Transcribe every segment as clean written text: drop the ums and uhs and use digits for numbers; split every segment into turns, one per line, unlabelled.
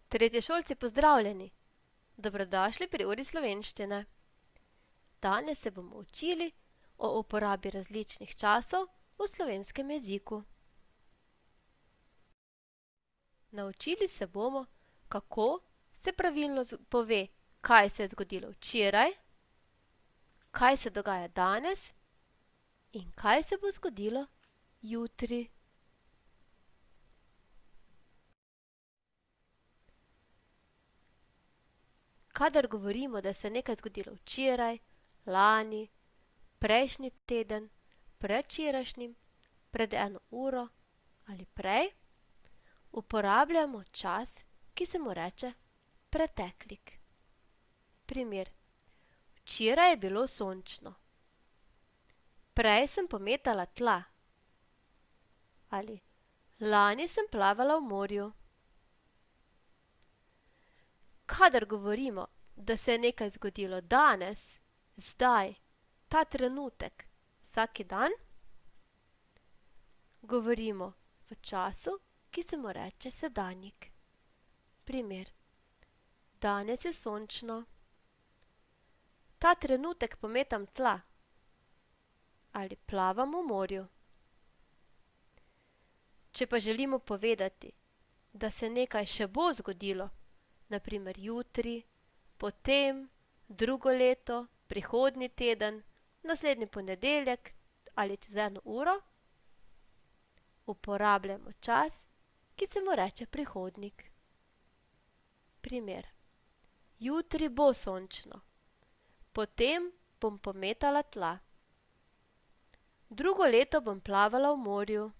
Tretješolci pozdravljeni! Dobrodošli pri uri slovenščine. Danes se bomo učili o uporabi različnih časov v slovenskem jeziku. Naučili se bomo, kako se pravilno pove, kaj se je zgodilo včeraj, kaj se dogaja danes in kaj se bo zgodilo jutri. Kadar govorimo, da se je nekaj zgodilo včeraj, lani, prejšnji teden, predvčerajšnjim, pred 1 uro ali prej, uporabljamo čas, ki se mu reče preteklik. Primer: včeraj je bilo sončno. Prej sem pometala tla. Ali lani sem plavala v morju. Kadar govorimo, da se je nekaj zgodilo danes, zdaj, ta trenutek, vsak dan, govorimo v času, ki se mu reče sedanjik. Primer: danes je sončno. Ta trenutek pometam tla. Ali plavam v morju. Če pa želimo povedati, da se nekaj še bo zgodilo, na primer jutri, potem, drugo leto, prihodnji teden, naslednji ponedeljek ali čez 1 uro, uporabljamo čas, ki se mu reče prihodnik. Primer: jutri bo sončno. Potem bom pometala tla. Drugo leto bom plavala v morju.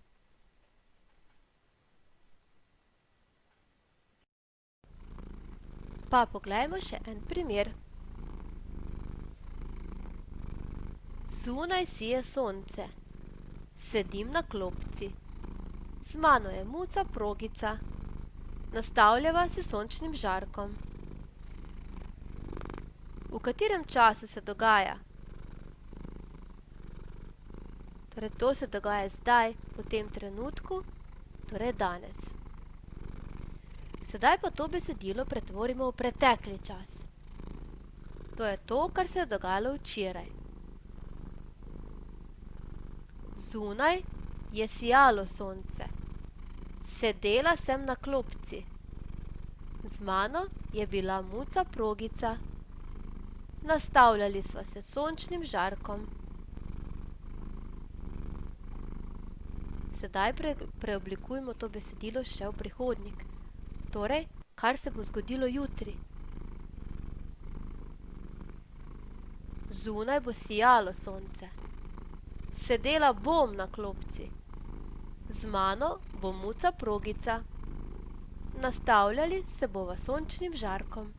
Pa poglejmo še en primer. Zunaj sije sonce. Sedim na klopci. Z mano je muca Progica. Nastavljava se sončnim žarkom. V katerem času se dogaja? Torej, to se dogaja zdaj, v tem trenutku, torej danes. Sedaj pa to besedilo pretvorimo v pretekli čas. To je to, kar se je dogajalo včeraj. Zunaj je sijalo sonce. Sedela sem na klopci. Z mano je bila muca Progica. Nastavljali sva se sončnim žarkom. Sedaj preoblikujmo to besedilo še v prihodnik. Torej, kar se bo zgodilo jutri. Zunaj bo sijalo sonce. Sedela bom na klopci. Z mano bo muca Progica. Nastavljali se bova sončnim žarkom.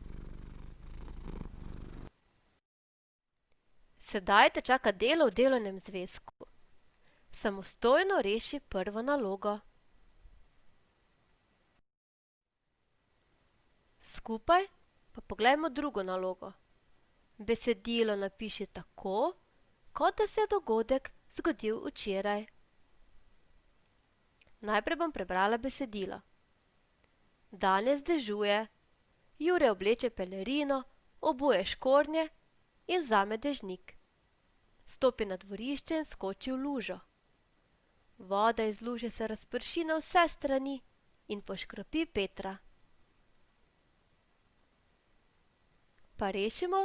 Sedaj te čaka delo v delovnem zvezku. Samostojno reši prvo nalogo. Skupaj pa poglejmo drugo nalogo. Besedilo napiši tako, kot da se je dogodek zgodil včeraj. Najprej bom prebrala besedilo. Danes dežuje. Jure obleče pelerino, obuje škornje in vzame dežnik. Stopi na dvorišče in skoči v lužo. Voda iz luže se razprši na vse strani in poškropi Petra. Pa rešimo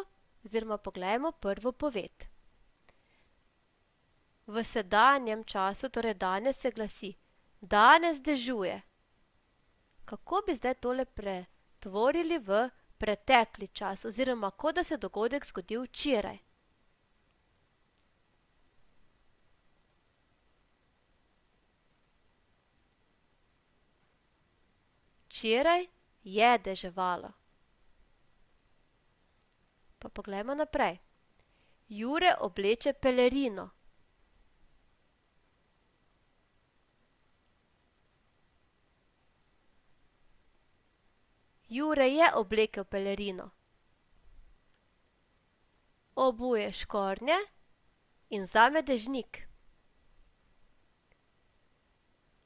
oziroma poglejmo prvo poved. V sedanjem času, torej danes, se glasi: danes dežuje. Kako bi zdaj tole pretvorili v pretekli čas oziroma kot da se je dogodek zgodil včeraj? Včeraj je deževalo. Pa poglejmo naprej. Jure obleče pelerino. Jure je oblekel pelerino. Obuje škornje in vzame dežnik.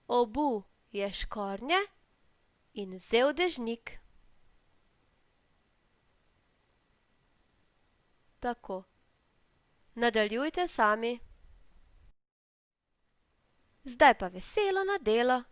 Obul je škornje in vzel dežnik. Tako. Nadaljujte sami. Zdaj pa veselo na delo.